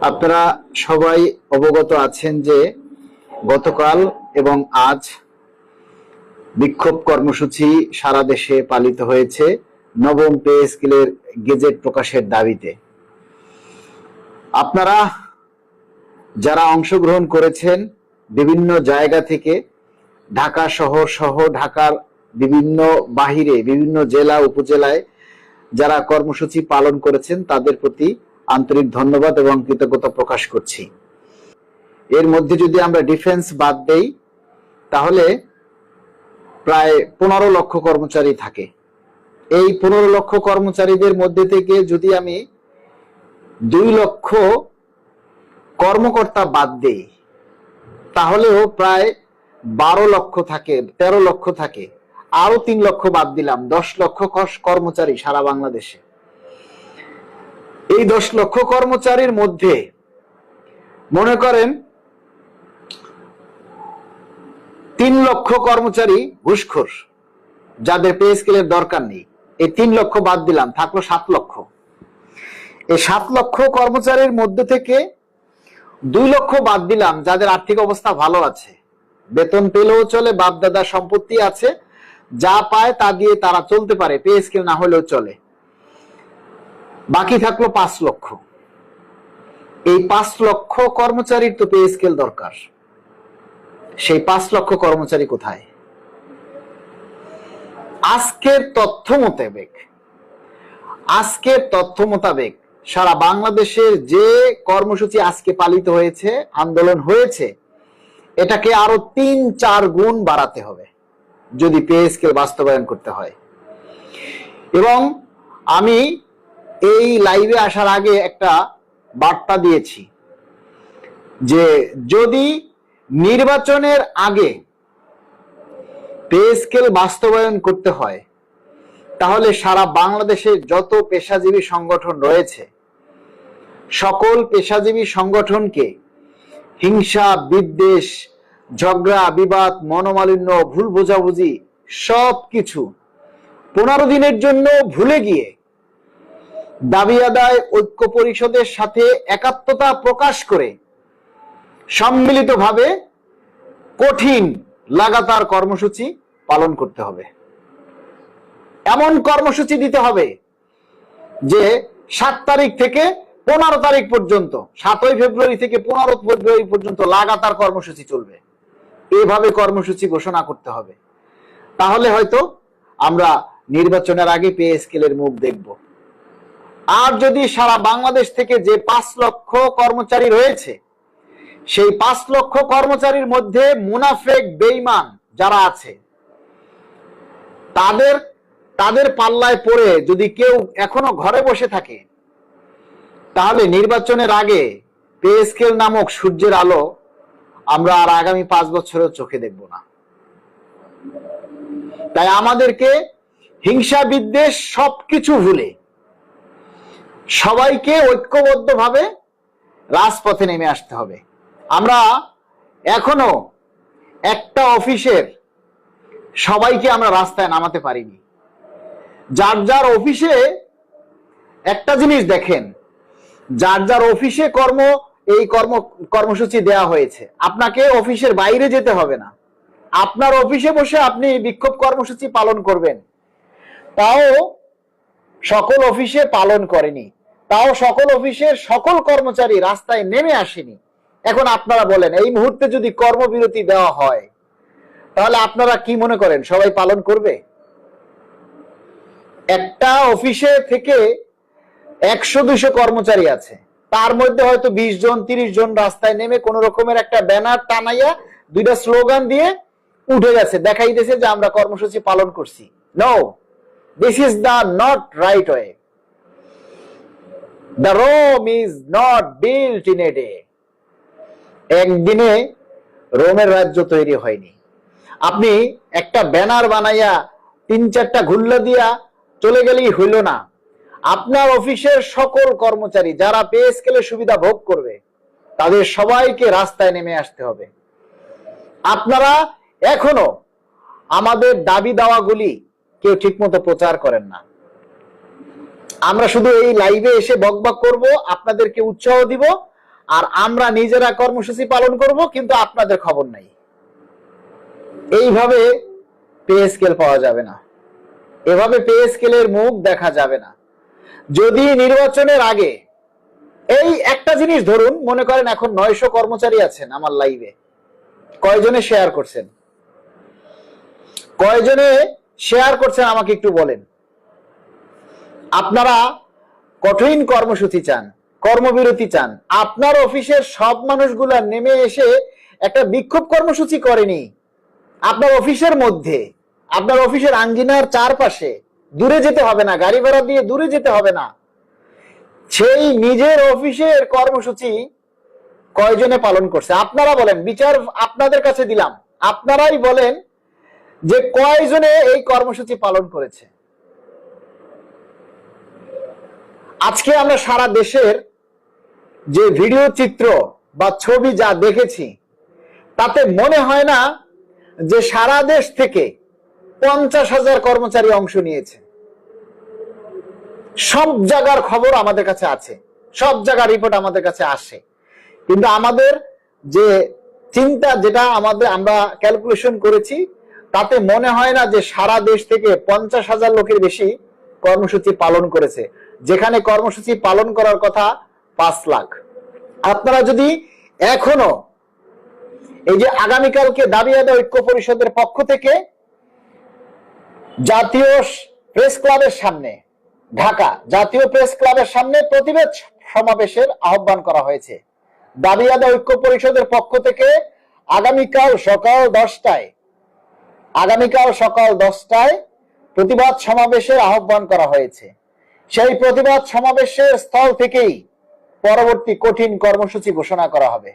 আপনারা সবাই অবগত আছেন যে গতকাল এবং আজ বিক্ষোভ কর্মসূচি সারা দেশে পালিত হয়েছে নবম পে স্কেলের গেজেট প্রকাশের দাবিতে। আপনারা যারা অংশগ্রহণ করেছেন বিভিন্ন জায়গা থেকে, ঢাকা শহর সহ ঢাকার বিভিন্ন বাহিরে বিভিন্ন জেলা উপজেলায় যারা কর্মসূচি পালন করেছেন তাদের প্রতি আন্তরিক ধন্যবাদ এবং কৃতজ্ঞতা প্রকাশ করছি। এর মধ্যে যদি আমরা ডিফেন্স বাদ দেই তাহলে প্রায় 15 লক্ষ কর্মচারী থাকে। এই 15 লক্ষ কর্মচারীদের মধ্যে থেকে যদি আমি 2 লক্ষ কর্মকর্তা বাদ দেই তাহলেও প্রায় 12 লক্ষ থাকে, 13 লক্ষ থাকে। আরো 3 লক্ষ বাদ দিলাম, 10 লক্ষ কর্মচারী সারা বাংলাদেশে। এই 10 লক্ষ কর্মচারীর মধ্যে মনে করেন 3 লক্ষ কর্মচারী ঘুষখোর, যাদের পে স্কেলের দরকার নেই। এই 3 লক্ষ বাদ দিলাম, থাকলো 7 লক্ষ। এই 7 লক্ষ কর্মচারীর মধ্যে থেকে 2 লক্ষ বাদ দিলাম যাদের আর্থিক অবস্থা ভালো আছে, বেতন পেলেও চলে, বাপ দাদার সম্পত্তি আছে, যা পায় তা দিয়ে তারা চলতে পারে, পে স্কেল না হলেও চলে। বাকি থাকলো 5 লক্ষ। এই 5 লক্ষ কর্মচারীর তো পে স্কেল দরকার। সেই 5 লক্ষ কর্মচারী কোথায়? আজকের তথ্য মোতাবেক সারা বাংলাদেশের যে কর্মসূচি আজকে পালিত হয়েছে, আন্দোলন হয়েছে, এটাকে আরো 3-4 গুণ বাড়াতে হবে যদি পে স্কেল বাস্তবায়ন করতে হয়। এবং আমি এই লাইভে আসার আগে একটা বার্তা দিয়েছি যে যদি নির্বাচনের আগে পে স্কেল বাস্তবায়ন করতে হয় তাহলে সারা বাংলাদেশে যত পেশাজীবী সংগঠন রয়েছে সকল পেশাজীবী সংগঠনকে হিংসা, বিদ্বেষ, ঝগড়া, বিবাদ, মনোমালিন্য, ভুল বোঝাবুঝি সবকিছু 15 দিনের জন্য ভুলে গিয়ে দাবি আদায় ঐক্য পরিষদের সাথে একাত্মতা প্রকাশ করে সম্মিলিতভাবে কঠিন লাগাতার কর্মসূচি পালন করতে হবে। এমন কর্মসূচি দিতে হবে যে 7 তারিখ থেকে 15 তারিখ পর্যন্ত, 7ই ফেব্রুয়ারি থেকে 15 ফেব্রুয়ারি পর্যন্ত লাগাতার কর্মসূচি চলবে। এভাবে কর্মসূচি ঘোষণা করতে হবে। তাহলে হয়তো আমরা নির্বাচনের আগে পে স্কেলের মুখ দেখব। আর যদি সারা বাংলাদেশ থেকে যে 5 লক্ষ কর্মচারী রয়েছে সেই 5 লক্ষ কর্মচারীর মধ্যে মুনাফেক, বেঈমান যারা আছে তাদের পাল্লায় পড়ে যদি কেউ এখনো ঘরে বসে থাকে তাহলে নির্বাচনের আগে পে স্কেল নামক সূর্যের আলো আমরা আর আগামী 5 বছরেও চোখে দেখব না। তাই আমাদেরকে হিংসা, বিদ্বেষ সবকিছু ভুলে সবাইকে ঐক্যবদ্ধভাবে রাজপথে নেমে আসতে হবে। আমরা এখনো একটা অফিসের সবাইকে আমরা রাস্তায় নামাতে পারিনি। যার যার অফিসে একটা জিনিস দেখেন, যার যার অফিসে কর্মসূচি দেয়া হয়েছে, আপনাকে অফিসের বাইরে যেতে হবে না, আপনার অফিসে বসে আপনি বিক্ষোভ কর্মসূচি পালন করবেন। তাও সকল অফিসে পালন করেনি, তাও সকল অফিসের সকল কর্মচারী রাস্তায় নেমে আসেনি। এখন আপনারা বলেন, এই মুহূর্তে যদি কর্মবিরতি দেওয়া হয় তাহলে আপনারা কি মনে করেন সবাই পালন করবে? একটা অফিসে থেকে 100-200 কর্মচারী আছে, তার মধ্যে হয়তো 20 জন 30 জন রাস্তায় নেমে কোন রকমের একটা ব্যানার টানাইয়া 2টা স্লোগান দিয়ে উঠে গেছে, দেখাই দিয়েছে যে আমরা কর্মসূচি পালন করছি। No, this is the not right way. The Rome is not built in a day. একদিনে রোমের রাজ্য তৈরি হয়নি। আপনি একটা ব্যানার বানাইয়া 3-4টা ঘুল্লা দিয়া চলে গেলেই হইল না। আপনার অফিসের সকল কর্মচারী যারা পে স্কেলের সুবিধা ভোগ করবে তাদের সবাইকে রাস্তায় নেমে আসতে হবে। আপনারা এখনো আমাদের দাবি দাওয়াগুলি কেউ ঠিকমতো প্রচার করেন না। আমরা শুধু এই লাইভে এসে বকবক করব, আপনাদেরকে উৎসাহ দিব, আর আমরা নিজেরা কর্মসূচি পালন করব, কিন্তু আপনাদের খবর নাই। এইভাবে পে স্কেল পাওয়া যাবে না, এভাবে পে স্কেলের মুখ দেখা যাবে না। যদি নির্বাচনের আগে এই একটা জিনিস ধরুন, মনে করেন এখন 900 কর্মচারী আছেন আমার লাইভে, কয়জনে শেয়ার করছেন? কয়জনে শেয়ার করছেন আমাকে একটু বলেন। আপনারা কঠিন কর্মসূচি চান, কর্মবিরতি চান। আপনার অফিসের সব মানুষগুলা নেমে এসে একটা বিক্ষোভ কর্মসূচি করেনি। আপনার অফিসের মধ্যে, আপনার অফিসের আঙ্গিনার চারপাশে, দূরে যেতে হবে না, গাড়ি ভাড়া দিয়ে দূরে যেতে হবে না, সেই নিজের অফিসের কর্মসূচি কয়জনে পালন করছে? আপনারা বলেন, বিচার আপনাদের কাছে দিলাম, আপনারাই বলেন যে কয়জনে এই কর্মসূচি পালন করেছে। আজকে আমরা সারা দেশের যে ভিডিও চিত্র বা ছবি যা দেখেছি, তাতে মনে হয় না যে সারা দেশ থেকে 50,000 কর্মচারী অংশ নিয়েছে। সব জায়গার খবর আমাদের কাছে আছে, সব জায়গার রিপোর্ট আমাদের কাছে আসে, কিন্তু আমাদের যে চিন্তা, যেটা আমরা ক্যালকুলেশন করেছি, তাতে মনে হয় না যে সারা দেশ থেকে 50,000 লোকের বেশি কর্মসূচি পালন করেছে, যেখানে কর্মসূচি পালন করার কথা 5 লাখ। আপনারা যদি এখনো এই যে আগামীকালকে দাবি আদায় ঐক্য পরিষদের পক্ষ থেকে জাতীয় প্রেস ক্লাবের সামনে, ঢাকা জাতীয় প্রেস ক্লাবের সামনে প্রতিবাদ সমাবেশের আহ্বান করা হয়েছে। দাবি আদায় ঐক্য পরিষদের পক্ষ থেকে আগামীকাল সকাল 10টায় প্রতিবাদ সমাবেশের আহ্বান করা হয়েছে। সেই প্রতিবাদ সমাবেশের স্থল থেকেই পরবর্তী কঠিন কর্মসূচি ঘোষণা করা হবে।